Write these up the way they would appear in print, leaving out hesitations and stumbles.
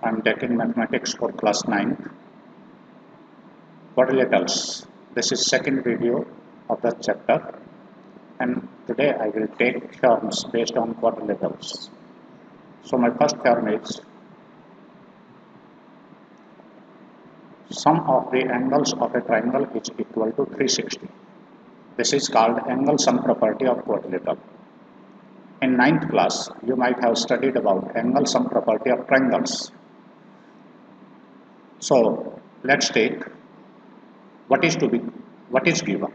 I'm taking mathematics for class 9. Quadrilaterals. This is second video of the chapter, and today I will take terms based on quadrilaterals. So my first term is sum of the angles of a triangle is equal to 360. This is called angle sum property of quadrilateral. In 9th class, you might have studied about angle sum property of triangles. So let's take what is given.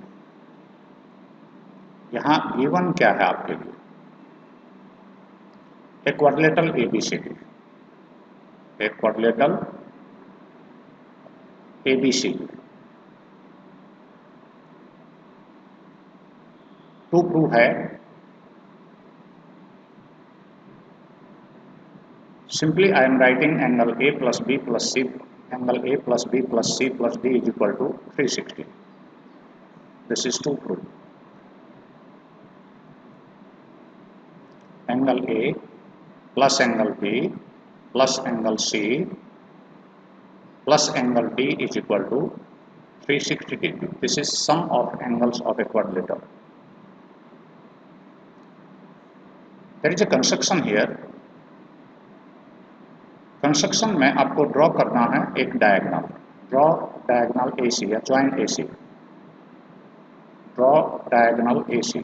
यहाँ given क्या है आपके लिए? A quadrilateral ABCD. A quadrilateral ABCD. To prove है, simply I am writing angle A plus B plus C, angle A plus B plus C plus D is equal to 360. This is to prove. Angle A plus angle B plus angle C plus angle D is equal to 360 degree. This is sum of angles of a quadrilateral. There is a construction here. Construction में आपको draw करना है एक diagonal. Draw diagonal AC या joint AC. Draw diagonal AC.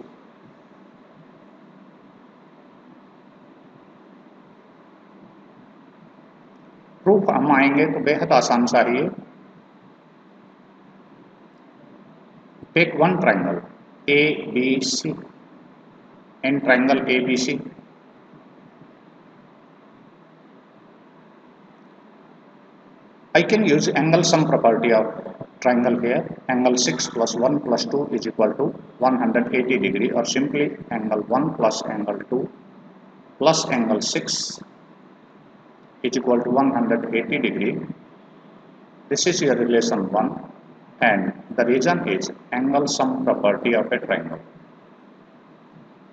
Proof हम आएंगे तो बेहद आसान सा ही है. Take one triangle ABC. In triangle ABC I can use angle sum property of triangle here. Angle 6 plus 1 plus 2 is equal to 180 degree, or simply angle 1 plus angle 2 plus angle 6 is equal to 180 degree. This is your relation 1, and the reason is angle sum property of a triangle.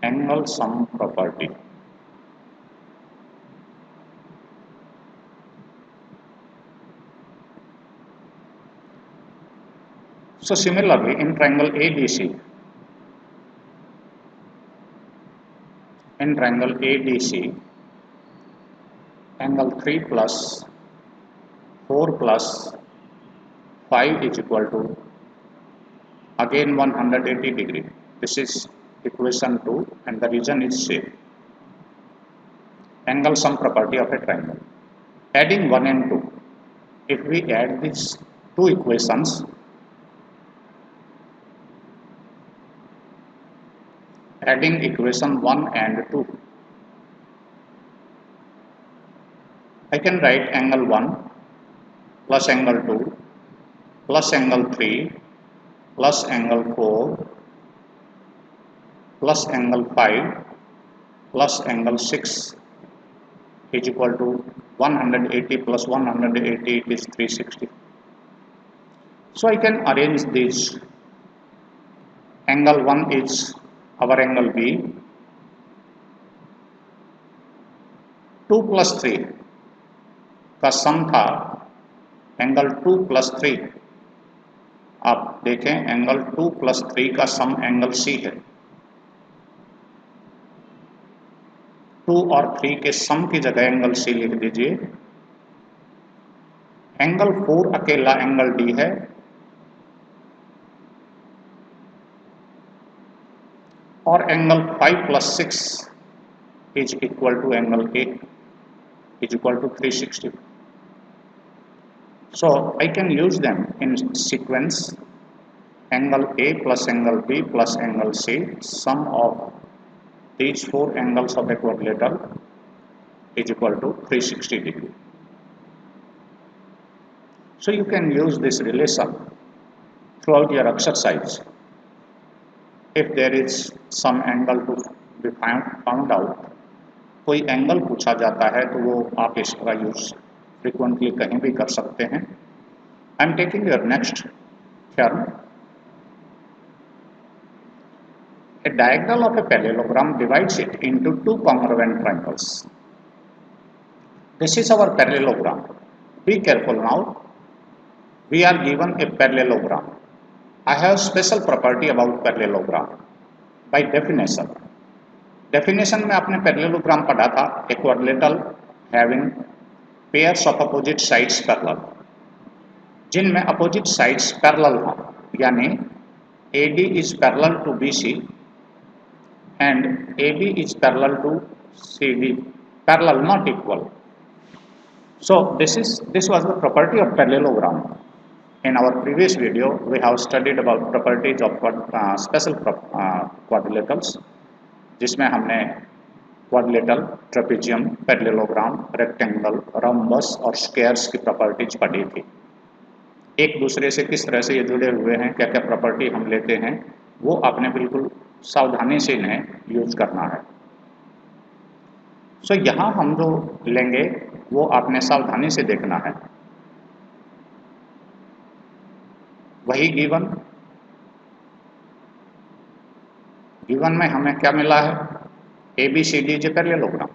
Angle sum property. So similarly, in triangle ADC, angle 3 plus 4 plus 5 is equal to again 180 degree. This is equation 2, and the reason is same. Angle sum property of a triangle. Adding 1 and 2. If we add these two equations, adding equation 1 and 2, I can write angle 1 plus angle 2 plus angle 3 plus angle 4 plus angle 5 plus angle 6 is equal to 180 plus 180, it is 360. So I can arrange these. Angle 1 is our angle B. 2 plus 3 का सम था angle 2 plus 3. आप देखें angle 2 plus 3 का some angle C है. 2 और 3 के सम की जगह एंगल C लिख दीजिए. एंगल 4 अकेला एंगल D है, और angle 5 plus 6 is equal to angle A is equal to 360. So I can use them in sequence. Angle A plus angle B plus angle C, sum of these four angles of a quadrilateral is equal to 360 degree. So you can use this relation throughout your exercise. If there is some angle to be found out, कोई angle पूछा जाता है तो वो आप इसका use frequently कहीं भी कर सकते हैं. आई am taking your next theorem. A diagonal of a parallelogram divides it into two congruent triangles. This is our parallelogram. Be careful now. We are given a parallelogram. I have special property about parallelogram. By definition. Definition में आपने parallelogram पढ़ा था, a quadrilateral having pairs of opposite sides parallel, जिनमें opposite sides parallel हों, यानी AD is parallel to BC and AB is parallel to CD, parallel not equal. So this was the property of parallelogram. In our previous video, we have studied about properties of special quadrilaterals, जिसमें हमने quadrilateral, trapezium, parallelogram, rectangle, rhombus और squares की properties पढ़ी थी. एक दूसरे से किस तरह से ये जुड़े हुए हैं, क्या क्या प्रॉपर्टी हम लेते हैं, वो आपने बिल्कुल सावधानी से इन्हें यूज करना है. सो यहाँ हम जो लेंगे वो आपने सावधानी से देखना है. वही गिवन में हमें क्या मिला है, ABCD is a parallelogram.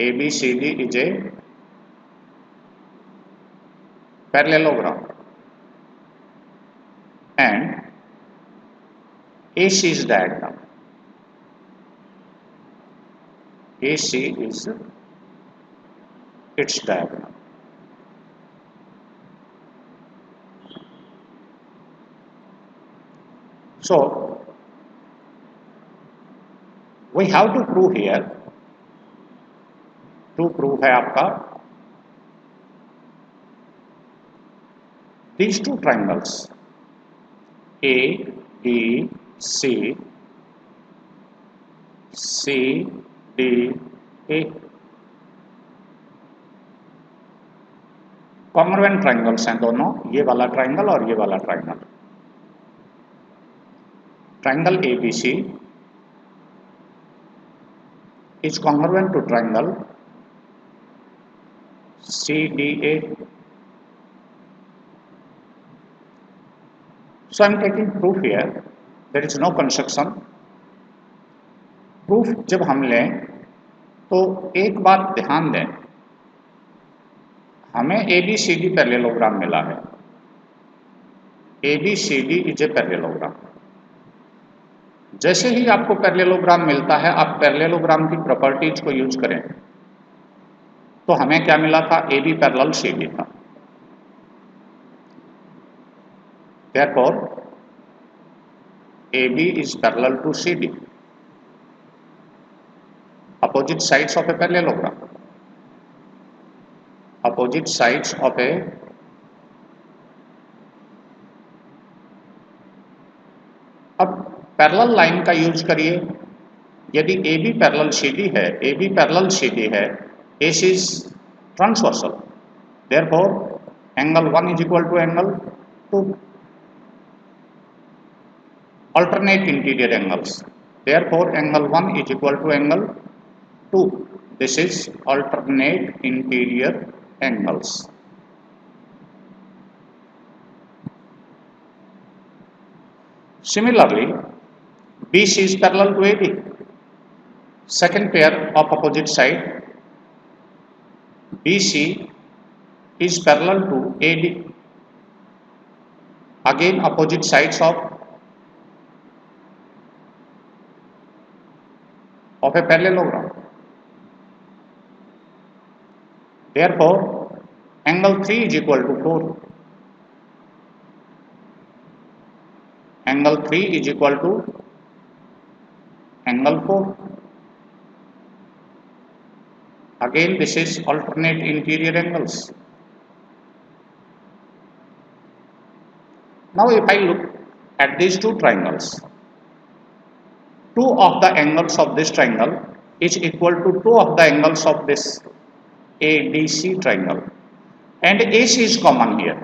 ABCD is A parallelogram and AC is diagonal. AC is its diagonal. So we have to prove here. To prove है आपका these two triangles A, B, C, C, D, A. Congruent triangles हैं दोनों, ये वाला triangle और ये वाला triangle. Triangle ABC is congruent to triangle CDA. So I am taking proof here. There is no construction. Proof जब हम लें तो एक बात ध्यान दें, हमें ABCD पैरेललोग्राम मिला है. ABCD is a parallelogram. जैसे ही आपको पैरेललोग्राम मिलता है, आप पैरेललोग्राम की प्रॉपर्टीज को यूज करें. तो हमें क्या मिला था, AB पैरेलल CD था. Therefore, AB is parallel to CD. Opposite sides of a parallelogram. Opposite sides of a अब पैरेलल लाइन का यूज करिए. यदि AB पैरेलल CD है, AB पैरेलल CD है, AC is transversal. Therefore, angle 1 is equal to angle 2. Alternate interior angles. Therefore, angle 1 is equal to angle 2. This is alternate interior angles. Similarly, BC is parallel to AD. Second pair of opposite side, BC is parallel to AD. Again, opposite sides of a parallelogram. Therefore, angle 3 is equal to 4. Angle 3 is equal to angle 4. Again, this is alternate interior angles. Now, if I look at these two triangles, two of the angles of this triangle is equal to two of the angles of this ADC triangle, and AC is common here.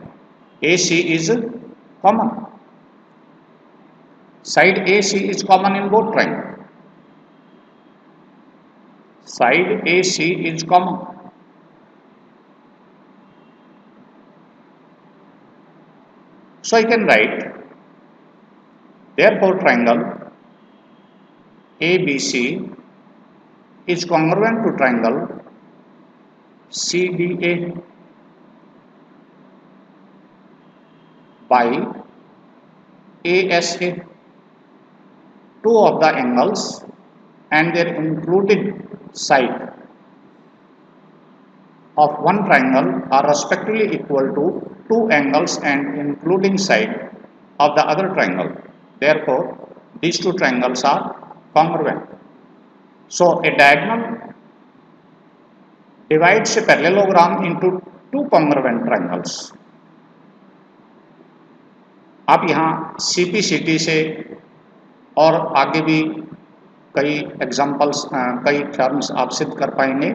AC is common. Side AC is common in both triangles. Side AC is common. So I can write, therefore triangle ABC is congruent to triangle CDA by ASA, two of the angles and their included side of one triangle are respectively equal to two angles and including side of the other triangle. Therefore, these two triangles are congruent. So, a diagonal divides a parallelogram into two congruent triangles. आप यहाँ CPCT से और आगे भी कई examples, कई theorems आप सिद्ध कर पाएंगे।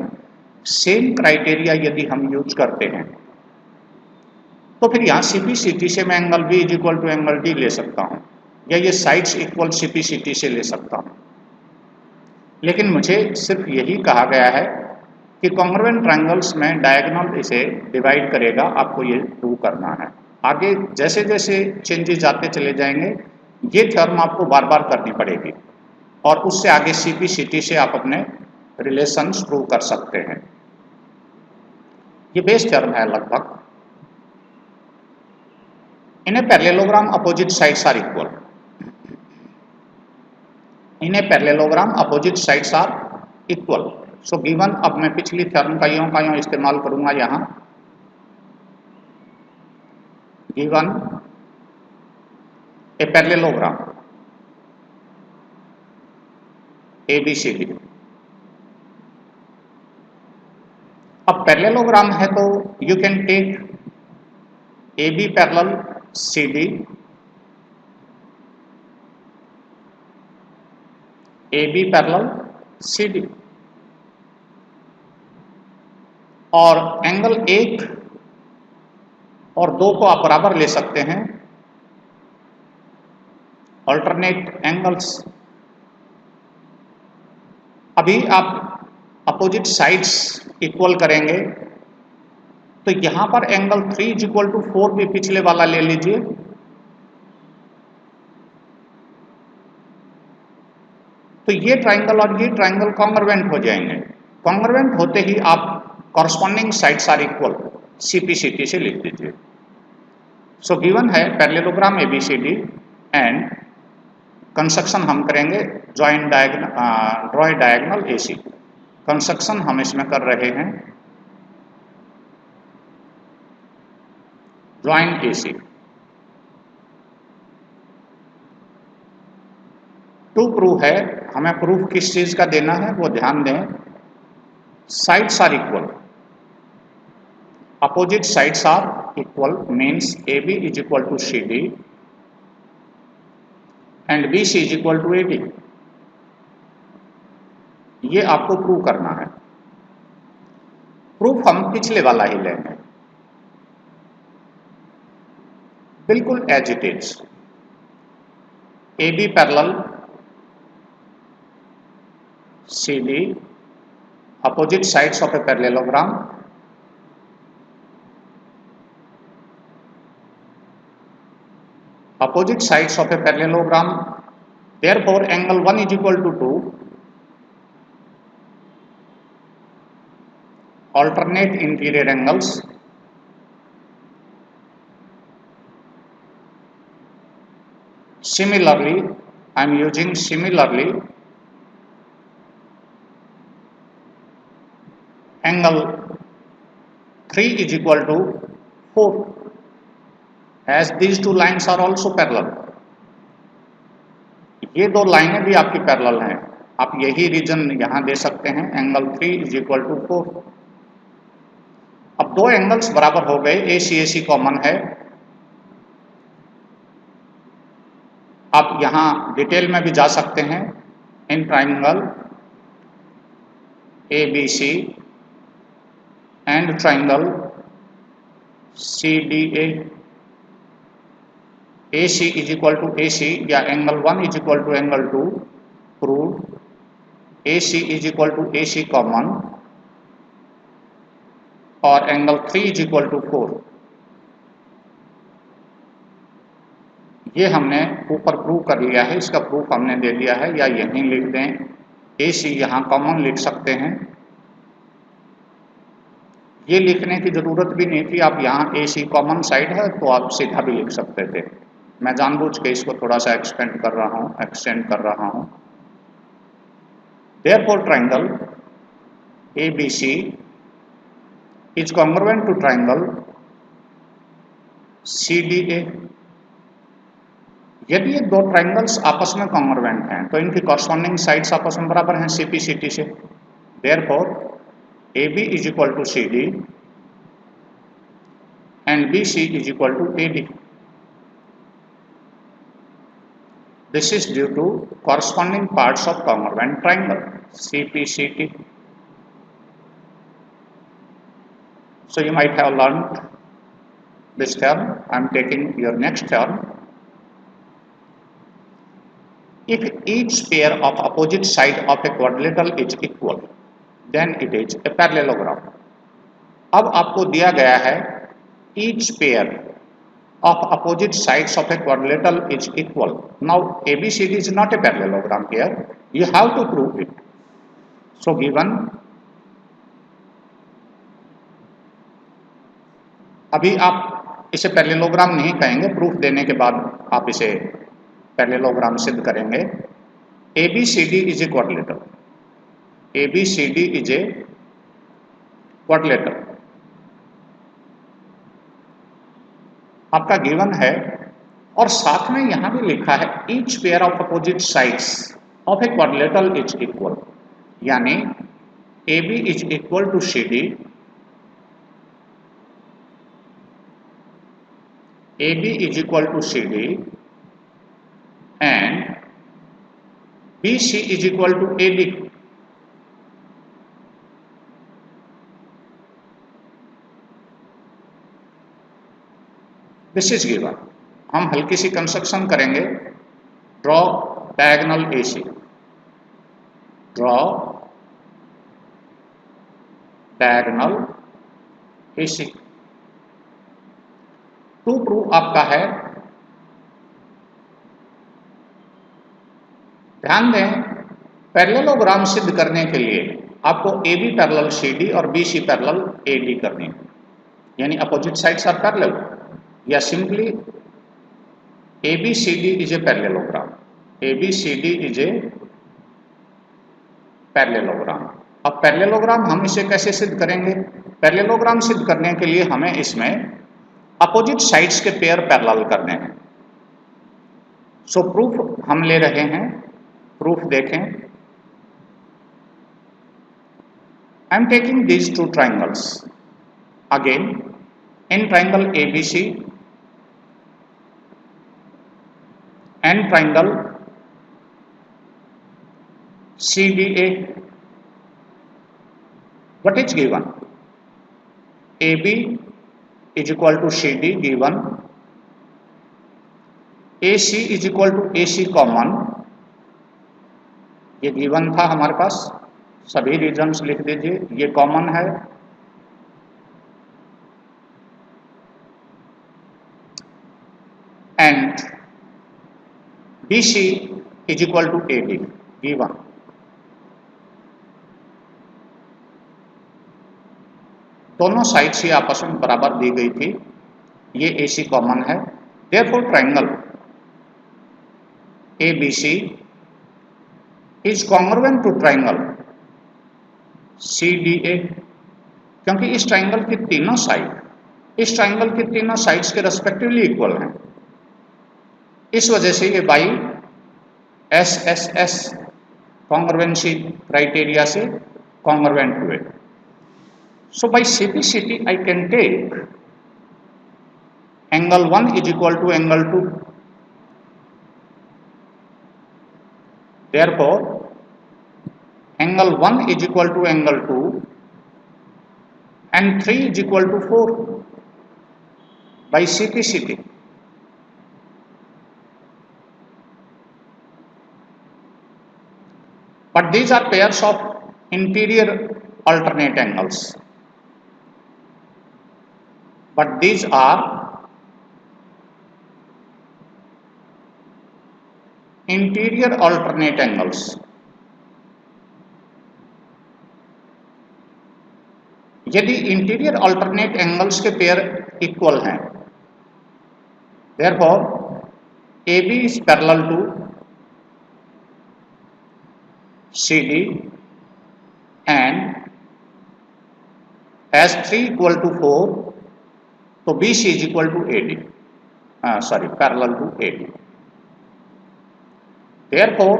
सेम क्राइटेरिया यदि हम यूज करते हैं तो फिर यहाँ CPCT से मैं angle B is equal to angle D ले सकता हूँ, या ये साइड्स इक्वल CPCT से ले सकता हूँ। लेकिन मुझे सिर्फ यही कहा गया है कि कॉन्ग्रुएंट ट्रायंगल्स में डायगोनल इसे डिवाइड करेगा, आपको ये प्रूव करना है। आगे जैसे जैसे चेंजेस आते चले जाएंगे ये थ्योरम आपको बार बार करनी पड़ेगी और उससे आगे CPCT से आप अपने रिलेशंस प्रूव कर सकते हैं। ये बेस थ्योरम है लगभग। In a parallelogram opposite sides are equal. In a parallelogram opposite sides are equal. So given, अब मैं पिछली थ्योरम का यूं इस्तेमाल करूंगा यहाँ। Given a parallelogram ABCD। अब पैरेललोग्राम है तो you can take AB parallel CD, AB parallel CD, और एंगल 1 और 2 को आप बराबर ले सकते हैं, अल्टरनेट एंगल्स। अभी आप अपोजिट साइड्स इक्वल करेंगे तो यहां पर एंगल 3 इज इक्वल टू 4 भी पिछले वाला ले लीजिए, तो ये ट्राइंगल और ये ट्राइंगल कॉन्ग्रुएंट हो जाएंगे। कॉन्ग्रुएंट होते ही आप corresponding sides are equal CPCT से लिख दीजिए। सो गिवन है पैरेललोग्राम ABCD एंड कंस्ट्रक्शन हम करेंगे ड्रॉ डायगोनल AC। कंस्ट्रक्शन हम इसमें कर रहे हैं ड्रॉइंग AC। टू प्रूव है, हमें प्रूफ किस चीज का देना है वो ध्यान दें। Sides are equal, opposite sides are equal means AB is equal to CD and BC is equal to AD। ये आपको प्रूव करना है। प्रूफ हम पिछले वाला ही लेंगे, बिल्कुल as it is. AB parallel CD, opposite sides of a parallelogram, opposite sides of a parallelogram, therefore angle 1 is equal to 2, alternate interior angles, similarly I am using similarly angle 3 is equal to 4 as these two lines are also parallel। ये दो लाइनें भी आपकी parallel हैं, आप यही reason यहां दे सकते हैं, एंगल 3 इज इक्वल टू 4। अब दो एंगल्स बराबर हो गए, AC कॉमन है। आप यहां डिटेल में भी जा सकते हैं। इन triangle ABC and triangle CDA, AC is equal to AC या angle 1 is equal to angle 2, prove AC is equal to AC common और एंगल 3 is equal to 4। ये हमने ऊपर प्रूव कर लिया है, इसका प्रूफ हमने दे दिया है, या यहीं लिख दें AC, यहाँ कॉमन लिख सकते हैं ये लिखने की ज़रूरत भी नहीं थी, आप यहाँ ए सी कॉमन साइड है तो आप सीधा भी लिख सकते थे। मैं जानबूझ के इसको थोड़ा सा एक्सटेंड कर रहा हूँ। Therefore, triangle ABC is congruent to triangle CDA। यदि ये दो ट्राइंगल्स आपस में कॉन्ग्रुएंट हैं तो इनकी कॉरस्पॉन्डिंग साइड्स आपस में बराबर हैं CPCT से। Therefore, AB is equal to CD and BC is equal to AD. This is due to corresponding parts of congruent triangle CPCT. So you might have learned this term. I am taking your next term. If each pair of opposite side of a quadrilateral is equal, then it is a parallelogram. अब आपको दिया गया है each pair of opposite sides of a quadrilateral is equal. Now ABCD is not a parallelogram here. You have to prove it. So given, अभी आप इसे parallelogram नहीं कहेंगे, प्रूफ देने के बाद आप इसे पैरेललोग्राम सिद्ध करेंगे। ABCD is a quadrilateral, ABCD is a quadrilateral आपका गिवन है, और साथ में यहां भी लिखा है each pair of opposite sides of a quadrilateral is equal, यानी AB is equal to CD, AB is equal to CD and BC is equal to AD. This is given. हम हल्की सी कंस्ट्रक्शन करेंगे। Draw diagonal AC, draw diagonal AC। To prove आपका है, ध्यान दें parallelogram सिद्ध करने के लिए आपको AB पैरेलल CD और BC पैरेलल AD करनी है, यानी अपोजिट साइड्स आर पैरेलल, या simply ABCD is a parallelogram, ABCD is a parallelogram. अब पैरेललोग्राम हम इसे कैसे सिद्ध करेंगे? पैरेललोग्राम सिद्ध करने के लिए हमें इसमें अपोजिट साइड्स के पेयर पैरेलल करने हैं। सो प्रूफ हम ले रहे हैं, प्रूफ देखें। आई am taking these two triangles again in triangle ABC and triangle CDA. What is given? AB is equal to CD given, AC is equal to AC common, ये given था हमारे पास, सभी रीजन्स लिख दीजिए, ये कॉमन है, and BC is equal to AD given. दोनों sides ही आपस में बराबर दी गई थी, ये AC कॉमन है। Therefore triangle ABC is congruent to triangle CDA, क्योंकि इस ट्राइंगल की तीनों साइड इस ट्राइंगल की तीनों साइड्स के रेस्पेक्टिवली इक्वल हैं। इस वजह से ये बाई SSS कॉन्ग्रुएंसी क्राइटेरिया से कॉन्ग्रुएंट हुए। So by CPCT I can take angle 1 is equal to angle 2. Therefore angle 1 is equal to angle 2 and 3 is equal to 4 by CPCT. But these are pairs of interior alternate angles. But these are interior alternate angles. यदि interior alternate angles के pair equal हैं, therefore AB is parallel to CD and as 3 equal to 4, तो BC is equal to AD, parallel to AD. Therefore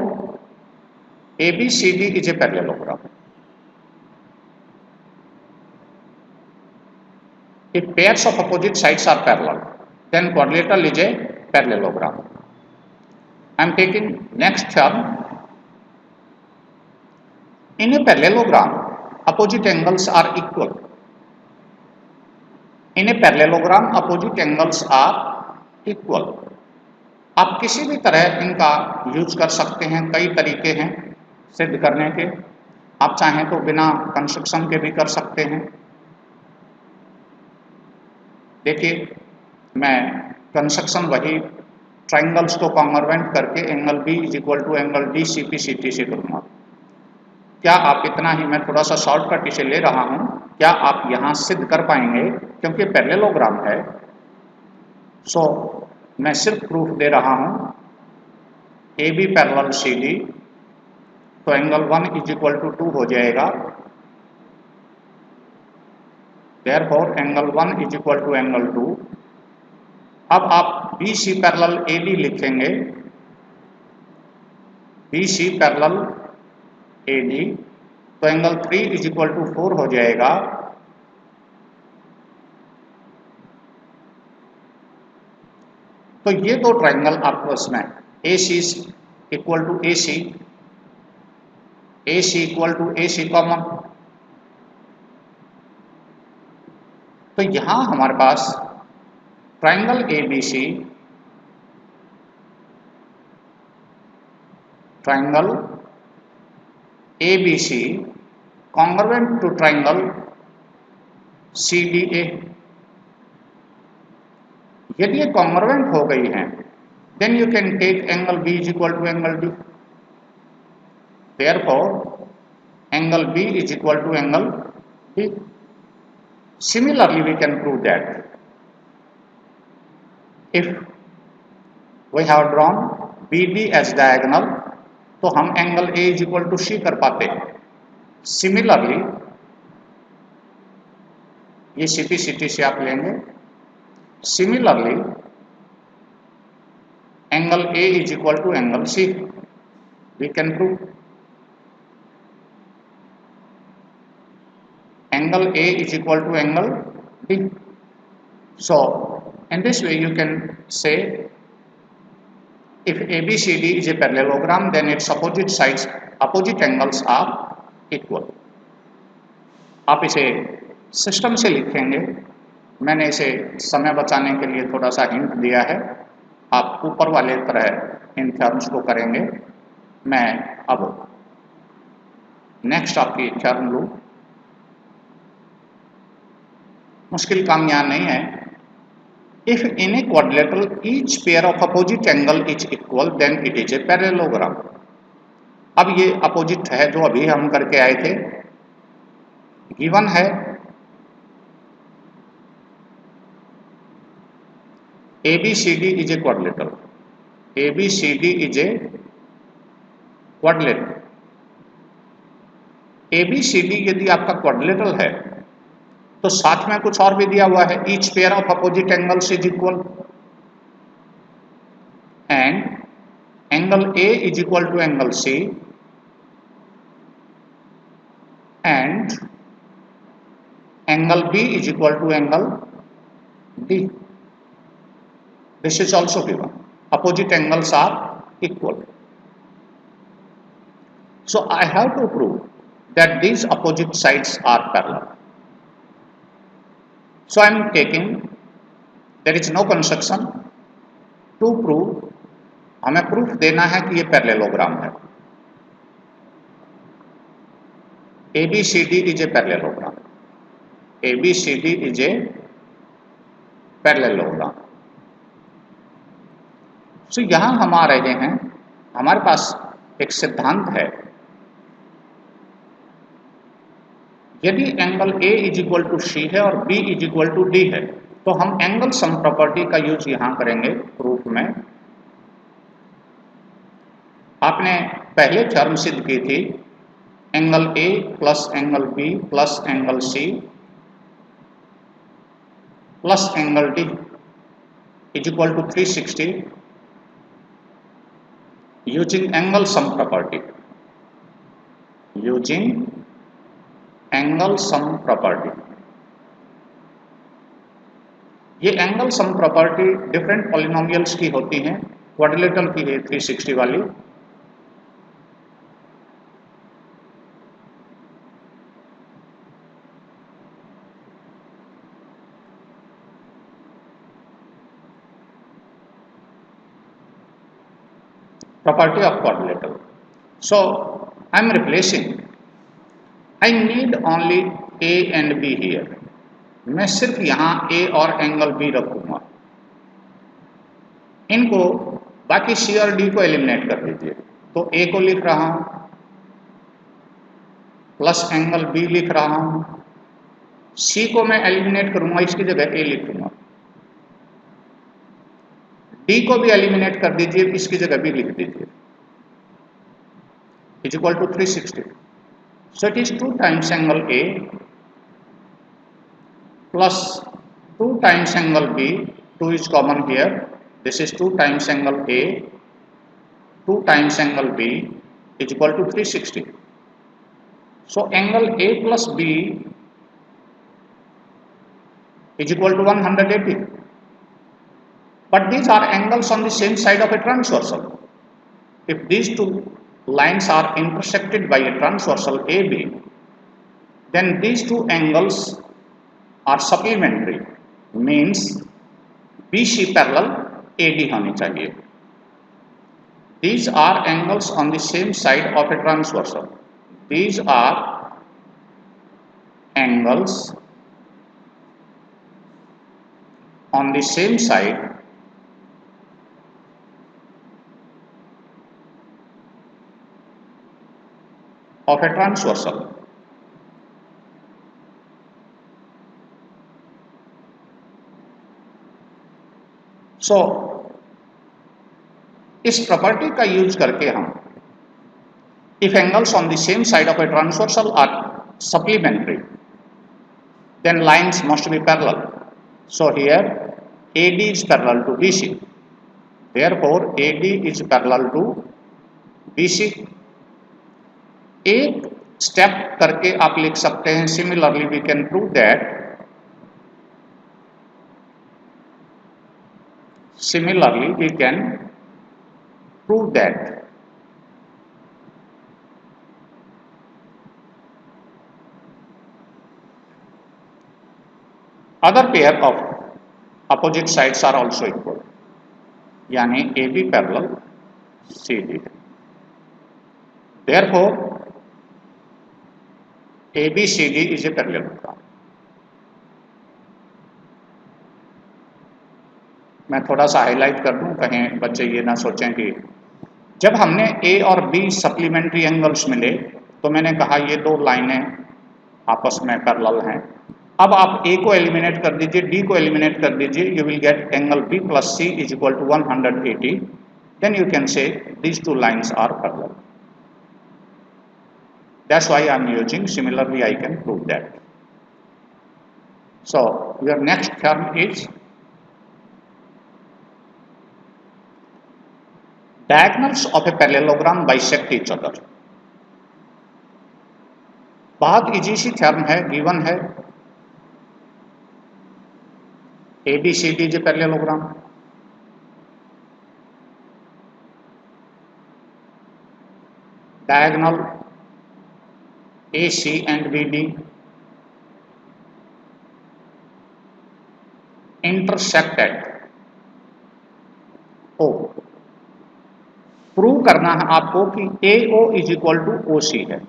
ABCD is a parallelogram. If pairs of opposite sides are parallel, then quadrilateral is a parallelogram. I am taking next term. In a parallelogram, opposite angles are equal. In a parallelogram, opposite angles are equal. आप किसी भी तरह इनका use कर सकते हैं, कई तरीके हैं सिद्ध करने के। आप चाहें तो बिना कंस्ट्रक्शन के भी कर सकते हैं। देखिए, मैं कंस्ट्रक्शन वही ट्राइंगल्स को कॉन्ग्रुएंट करके angle B is equal to angle D C P C T से करूँगा। क्या आप इतना ही, मैं थोड़ा सा शॉर्टकट इसे ले रहा हूँ, क्या आप यहाँ सिद्ध कर पाएंगे? क्योंकि पैरेललोग्राम है, सो मैं सिर्फ प्रूफ दे रहा हूँ। A B parallel C D, तो एंगल 1 इज इक्वल टू 2 हो जाएगा। Therefore angle 1 is equal to angle 2। अब आप B C parallel A D लिखेंगे, B C parallel A D, तो एंगल 3 इज इक्वल टू 4 हो जाएगा। तो ये दो ट्राइंगल आपस में A C equal to A C, A C equal to A C common. तो यहां हमारे पास triangle A B C, triangle A B C congruent to triangle C D A. यदि ये कॉन्ग्रुएंट हो गई हैं, then you can take angle B is equal to angle D. Therefore angle B is equal to angle D. Similarly, we can prove that if we have drawn BD as diagonal, तो हम angle A is equal to C कर पाते हैं। Similarly, ये CP CT से आप लेंगे। Similarly, angle A is equal to angle C, we can prove angle A is equal to angle D. So in this way you can say if ABCD is a parallelogram, then its opposite sides, opposite angles are equal. आप इसे system से लिखेंगे, मैंने इसे समय बचाने के लिए थोड़ा सा हिंट दिया है। आप ऊपर वाले तरह इन टर्म्स को करेंगे। मैं अब नेक्स्ट आपकी टर्म लूँ। मुश्किल काम यहाँ नहीं है। If in a quadrilateral each pair of opposite angle is equal, then it is a parallelogram. अब ये अपोजिट है जो अभी हम करके आए थे, गिवन है ABCD is a quadrilateral, ABCD is a quadrilateral. ABCD यदि आपका क्वाड्रिलेटरल है तो साथ में कुछ और भी दिया हुआ है, each pair of opposite angles is equal and angle A is equal to angle C and angle B is equal to angle D. This is also given. Opposite angles are equal. So I have to prove that these opposite sides are parallel. So I am taking, there is no construction to prove, हमें proof देना है कि ये parallelogram है। ABCD is a parallelogram, ABCD is a parallelogram. So यहाँ हम आ रहे हैं, हमारे पास एक सिद्धांत है, यदि angle A is equal to C है और B is equal to D है तो हम एंगल सम प्रॉपर्टी का यूज यहां करेंगे प्रूफ में। आपने पहले टर्म सिद्ध की थी angle A plus angle B plus angle C plus angle D is equal to 360 using angle sum property, using angle sum property। ये angle sum property different polynomials की होती हैं, क्वाड्रिलेटरल की है 360 वाली। property of quadrilateral, so I am replacing, I need only a and b here, मैं सिर्फ यहां a और एंगल b रखूंगा, इनको बाकी c और d को एलिमिनेट कर दीजिए। तो a को लिख रहा हूं प्लस एंगल b लिख रहा हूं, c को मैं एलिमिनेट करूंगा, इसकी जगह a लिखूंगा, d को भी एलिमिनेट कर दीजिए, इसकी जगह b लिख दीजिए, is equal to 360। So it is 2 times angle A plus 2 times angle B, 2 is common here, this is 2 times angle A, 2 times angle B is equal to 360। So angle A plus B is equal to 180, but these are angles on the same side of a transversal. If these two lines are intersected by a transversal AB, then these two angles are supplementary, means BC parallel AD होनी चाहिए। These are angles on the same side of a transversal. These are angles on the same side of a transversal। So इस property का use करके हम if angles on the same side of a transversal are supplementary, then lines must be parallel। So here AD is parallel to BC, therefore AD is parallel to BC। एक step करके आप लिख सकते हैं, similarly we can prove that, similarly we can prove that other pair of opposite sides are also equal, यानी AB parallel CD, therefore ABCD is a parallelogram। मैं थोड़ा सा हाईलाइट कर दूं, कहीं बच्चे ये ना सोचें कि जब हमने A और B सप्लीमेंट्री एंगल्स मिले तो मैंने कहा ये दो लाइनें आपस में पैरेलल हैं। अब आप A को एलिमिनेट कर दीजिए, D को एलिमिनेट कर दीजिए, you will get angle B plus C is equal to 180, then you can say these two lines are parallel. That's why I am using, similarly I can prove that। So your next term is diagonals of a parallelogram bisect each other। बहुत easy सी theorem है, given है ABCD is a parallelogram, diagonal AC and BD intersect at O। Prove करना है आपको कि AO is equal to OC है,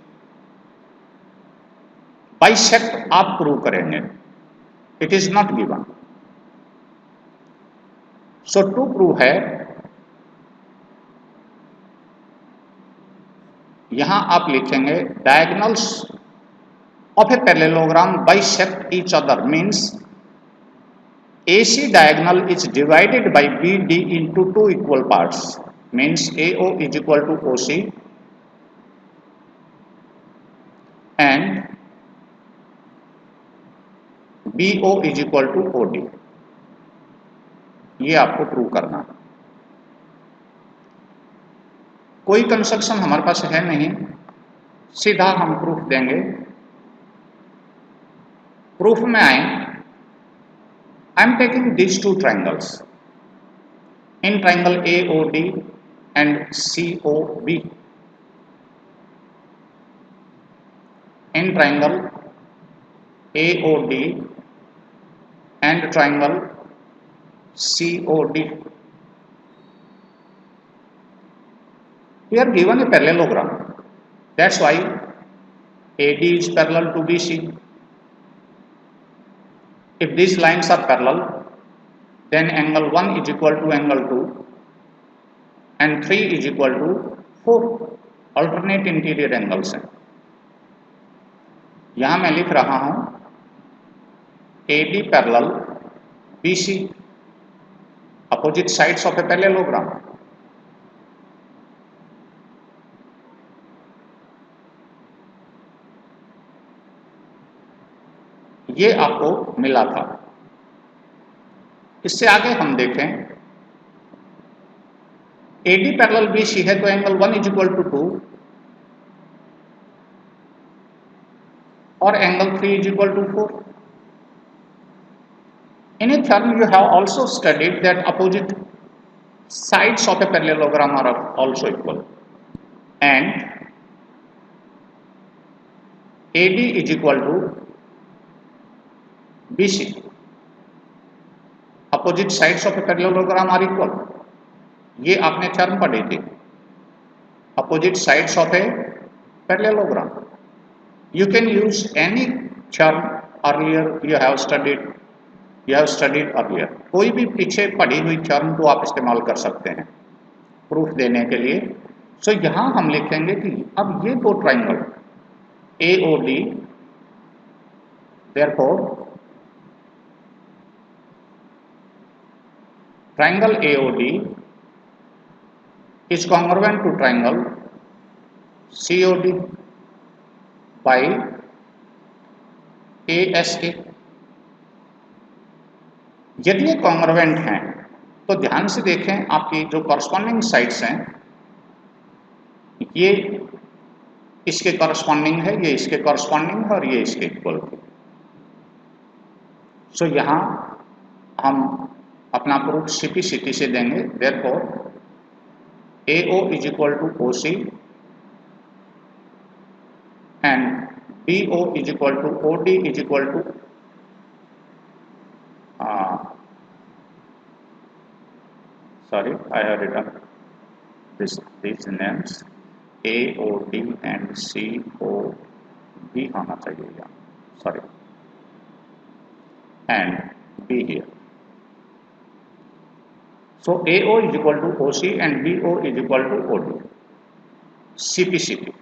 bisect आप प्रूव करेंगे, it is not given. So to prove है, यहां आप लिखेंगे diagonals of a parallelogram bisect each other means AC diagonal is divided by BD into two equal parts, means AO is equal to OC and BO is equal to OD. ये आपको prove करना है। कोई construction हमारे पास है नहीं, सीधा हम प्रूफ देंगे। प्रूफ में आए, आई am taking these two triangles in triangle AOD and COB. In triangle AOD and triangle COD, we are given a parallelogram. That's why AD is parallel to BC. If these lines are parallel, then angle 1 is equal to angle 2 and 3 is equal to 4. Alternate interior angles हैं। यहां मैं लिख रहा हूं AD parallel BC, opposite sides of a parallelogram। ये आपको मिला था। इससे आगे हम देखें, AD पैरेलल BC है तो एंगल 1 इज इक्वल टू 2 और angle 3 is equal to 4। In a theorem you have also studied that opposite sides of a parallelogram are also equal and AD is equal to BC. Opposite sides of a parallelogram are equal. ये आपने theorem पढ़ी थी, opposite sides of a parallelogram. You can use any theorem earlier you have studied earlier. कोई भी पीछे पढ़ी हुई theorem को आप इस्तेमाल कर सकते हैं प्रूफ देने के लिए। सो यहां हम लिखेंगे कि अब ये दो triangle AOD, therefore triangle AOD is congruent to triangle COD by ASA। यदि ये कॉन्ग्रुएंट हैं तो ध्यान से देखें, आपकी जो कॉरस्पॉन्डिंग साइड्स हैं ये इसके कॉरस्पॉन्डिंग है, ये इसके कॉरस्पॉन्डिंग है और ये इसके इक्वल है। सो यहां हम अपना प्रूफ CP/CT से देंगे। Therefore AO is equal to OC and BO is equal to OD is equal to sorry, I have written these names AOD and COB होना चाहिए यहाँ, sorry, and B here. So AO is equal to OC and BO is equal to OD. CP/CT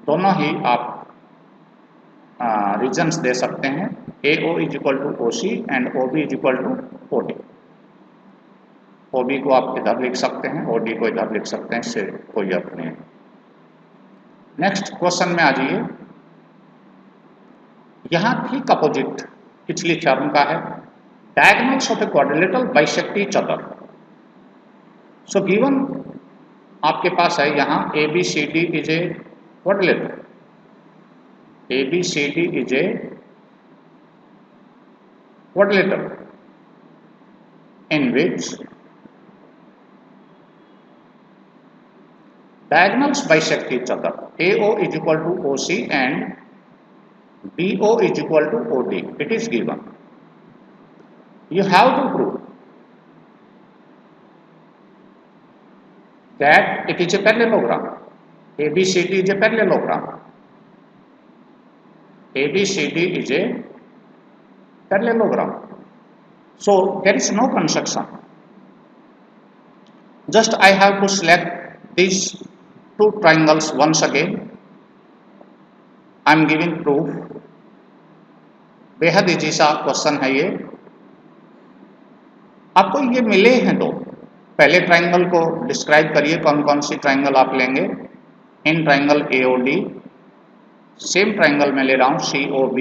दोनों ही आप regions दे सकते हैं। AO is equal to OC and OB is equal to OD। OB को आप इधर लिख सकते हैं, OD को इधर लिख सकते हैं, इससे कोई अर्थ नहीं है। नेक्स्ट क्वेश्चन में आ जाइए। यहां ठीक अपोजिट पिछली थ्योरम का है, diagonals of a quadrilateral bisect each other. So given आपके पास है यहां ABCD is a quadrilateral, ABCD is a quadrilateral in which diagonals bisect each other. AO is equal to OC and BO is equal to OD. It is given. You have to prove that it is a parallelogram. ABCD is a parallelogram. ABCD is a parallelogram. So there is no construction. Just I have to select these two triangles once again. I am giving proof. बेहद easy सा question है ये। आपको ये मिले हैं दो, पहले ट्राइंगल को डिस्क्राइब करिए, कौन कौन सी ट्राइंगल आप लेंगे। In triangle AOD, same triangle में ले रहा हूं COB,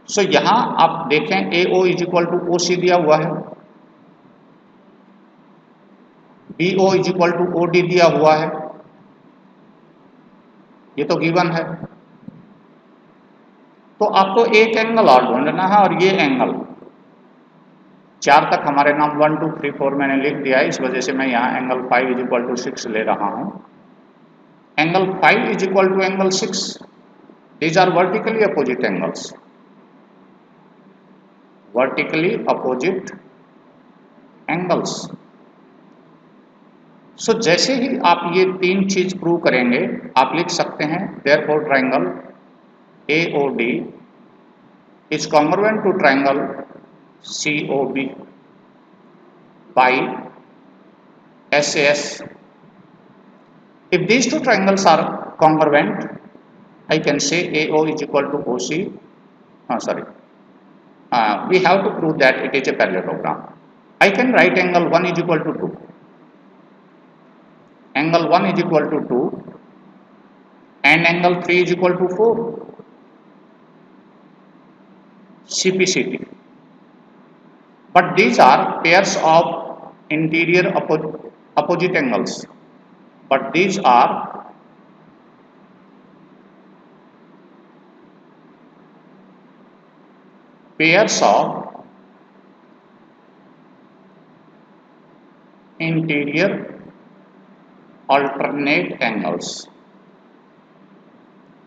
सो यहां आप देखें AO is equal to OC दिया हुआ है, BO is equal to OD दिया हुआ है, ये तो गिवन है। तो आपको एक एंगल और ढूंढना है, और ये एंगल 4 तक हमारे नाम 1 2 3 4 मैंने लिख दिया है, इस वजह से मैं यहाँ एंगल 5 इज इक्वल टू 6 ले रहा हूँ। Angle 5 is equal to angle 6, these are vertically opposite angles, vertically opposite angles. So जैसे ही आप ये तीन चीज प्रूव करेंगे, आप लिख सकते हैं therefore triangle AOD is congruent to triangle COB by SAS. If these two triangles are congruent, I can say AO is equal to OC. We have to prove that it is a parallelogram. I can write angle 1 is equal to 2. Angle 1 is equal to 2 and angle 3 is equal to 4. CPCT. But these are pairs of interior opposite angles. But these are pairs of interior alternate angles.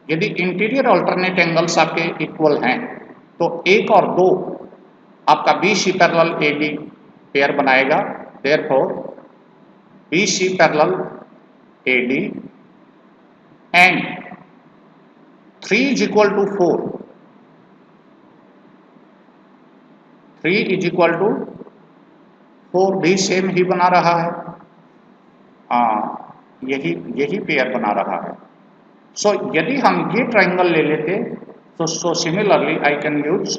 यदि interior alternate angles आपके equal हैं तो 1 और 2 आपका BC parallel AD pair बनाएगा, therefore BC parallel AD and 3 is equal to 4, 3 is equal to 4 भी same ही बना रहा है, यही पेयर बना रहा है। सो यदि हम ये ट्राइंगल ले लेते तो similarly I can use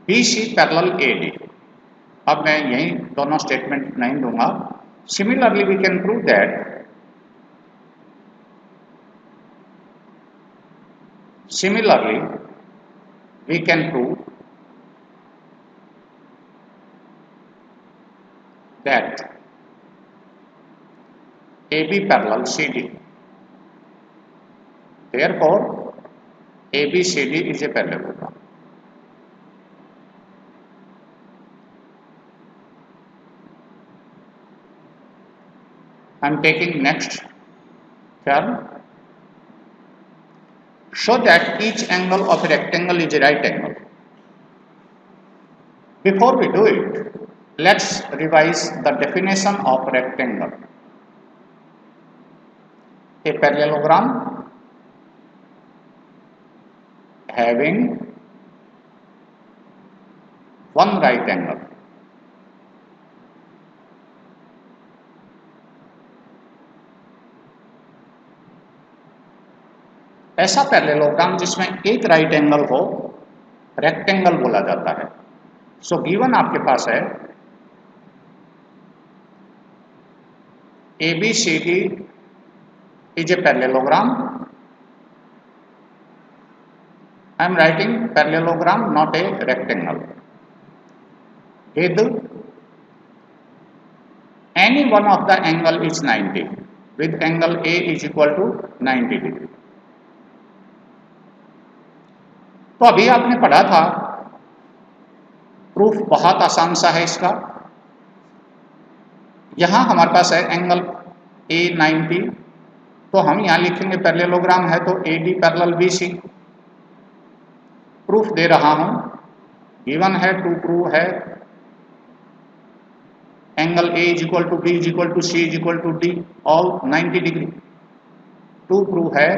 BC parallel AD। अब मैं यही दोनों स्टेटमेंट नहीं दूंगा। Similarly we can prove that AB parallel CD, therefore ABCD is a parallelogram. I am taking next term. Show that each angle of a rectangle is a right angle. Before we do it, let's revise the definition of rectangle. A parallelogram having one right angle. ऐसा parallelogram जिसमें एक right angle हो, rectangle बोला जाता है। So given आपके पास है ABCD is a parallelogram. I am writing parallelogram, not a rectangle, with any one of the angle is 90, with angle A is equal to 90 degree. तो अभी आपने पढ़ा था, प्रूफ बहुत आसान सा है इसका। यहां हमारे पास है एंगल A 90, तो हम यहां लिखेंगे पैरेललोग्राम है तो AD पैरेलल BC। प्रूफ दे रहा हूं, गिवन है टू प्रूव है angle A is equal to B is equal to C is equal to D all 90 degree. To prove है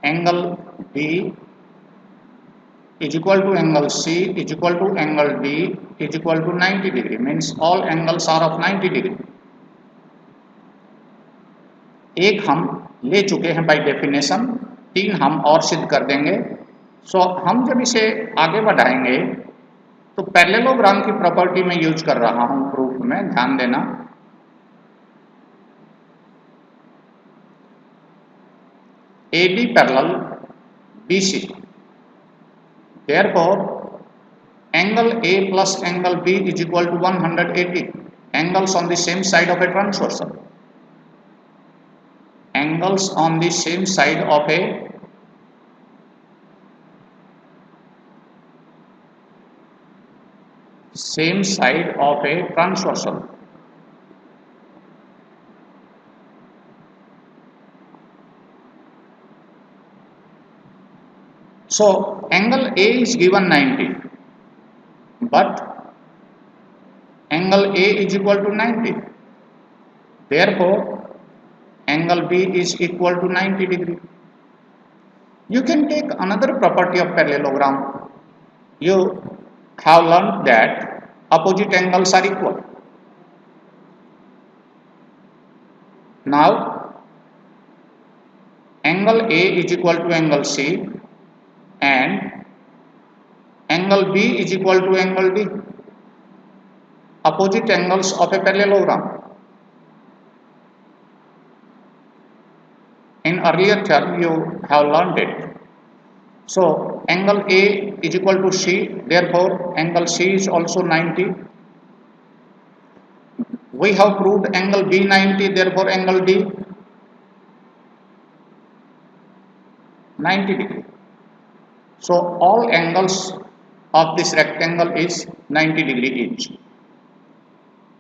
angle B is equal to angle C is equal to angle D is equal to 90 degree, means all angles are of 90 degree. एक हम ले चुके हैं by definition, 3 हम और सिद्ध कर देंगे. सो हम जब इसे आगे बढ़ाएंगे तो पैरेललोग्राम की प्रॉपर्टी में यूज कर रहा हूं प्रूफ में, ध्यान देना. AD parallel BC, therefore angle A plus angle B is equal to 180 angles on the same side of a transversal. Angles on the same side of a transversal. So angle A is given 90, but angle A is equal to 90. Therefore, angle B is equal to 90 degree. You can take another property of parallelogram. You have learned that opposite angles are equal. Now, angle A is equal to angle C and angle B is equal to angle D. Opposite angles of a parallelogram. In earlier term you have learned it. So angle A is equal to C, therefore angle C is also 90. We have proved angle B 90, therefore angle D 90 degree. So all angles of this rectangle is 90 degree each.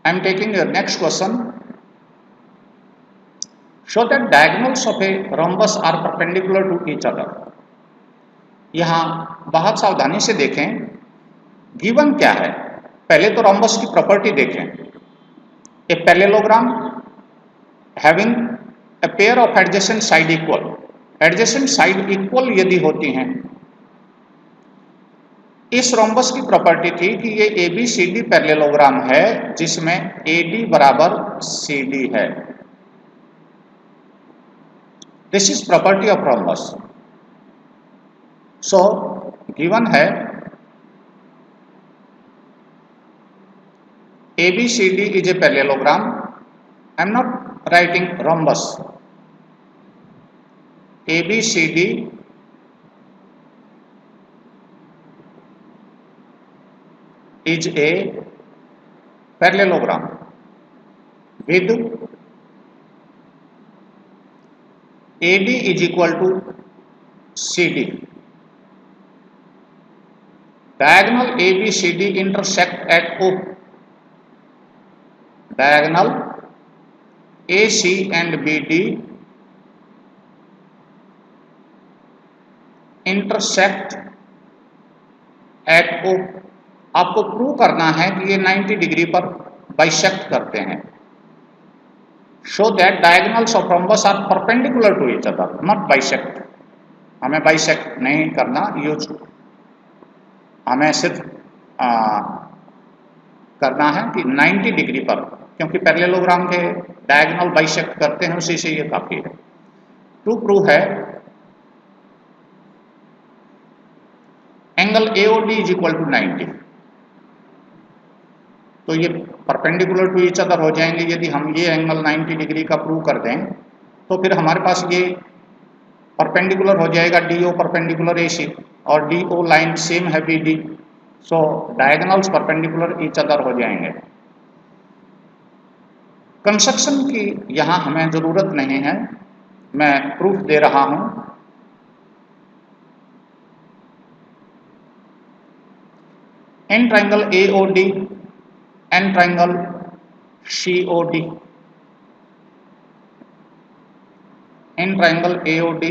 I am taking your next question. Show that diagonals of a rhombus are perpendicular to each other. यहाँ बहुत सावधानी से देखें, given क्या है. पहले तो rhombus की प्रॉपर्टी देखें. A parallelogram having a pair of adjacent side equal. Adjacent side equal यदि होती हैं, इस रोम्बस की प्रॉपर्टी थी कि ये ABCD पैरेललोग्राम है जिसमें AD बराबर CD है. This is property of rhombus. So given है ABCD is a parallelogram. I am not writing rhombus. ABCD is a parallelogram with AD is equal to CD. Diagonal ABCD intersect at O. Diagonal AC and BD intersect at O. आपको prove करना है कि ये 90 degree पर bisect करते हैं. Show that diagonals of rhombus are perpendicular to each other, not bisect. हमें bisect नहीं करना यूज, हमें सिर्फ करना है कि 90 डिग्री पर, क्योंकि पैरेललोग्राम के डायगोनल बाइसेक्ट करते हैं, उसी से ये काफी है. टू प्रूव है angle AOD is equal to 90. तो ये परपेंडिकुलर टू ईच अदर हो जाएंगे. यदि हम ये एंगल 90 डिग्री का प्रूव कर दें तो फिर हमारे पास ये परपेंडिकुलर हो जाएगा DO परपेंडिकुलर AC, और DO लाइन सेम है BD. सो डायगोनल्स परपेंडिकुलर ईच अदर हो जाएंगे. कंस्ट्रक्शन की यहाँ हमें जरूरत नहीं है, मैं प्रूफ दे रहा हूं. In triangle AOD and triangle COD. In triangle AOD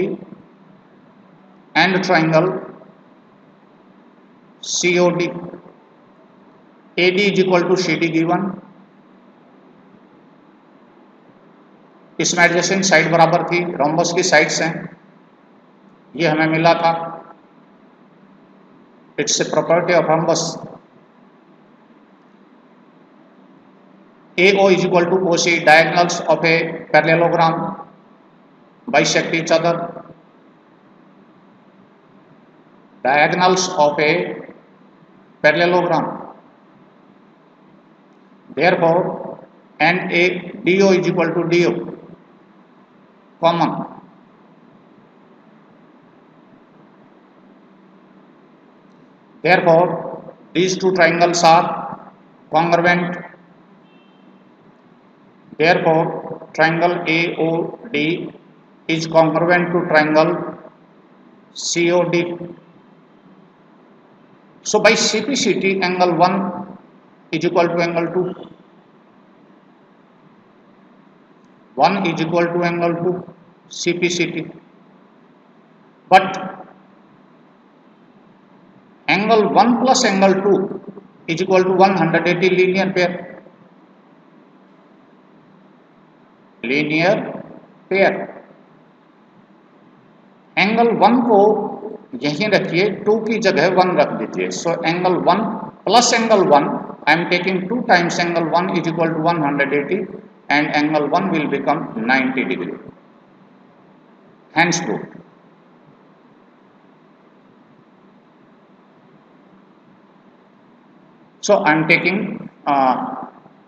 and triangle COD, AD is equal to CD given. इसमें एडजेसेंट साइड बराबर थी, रोम्बस की साइड्स हैं, ये हमें मिला था. It's a property of rhombus. AO is equal to OC. Diagonals of a parallelogram bisect each other. Diagonals of a parallelogram. Therefore, NADO is equal to DO. Common. Therefore, these two triangles are congruent. Therefore, triangle AOD is congruent to triangle COD. So, by CPCT, angle 1 is equal to angle 2. 1 is equal to angle 2, CPCT. But angle 1 plus angle 2 is equal to 180 linear pair. Linear pair. Angle 1 को यहीं रखिए, 2 की जगह 1 रख दीजिए. So angle 1 plus angle 1, I am taking 2 times angle 1 is equal to 180 and angle 1 will become 90 degree. Hence proved. So I am taking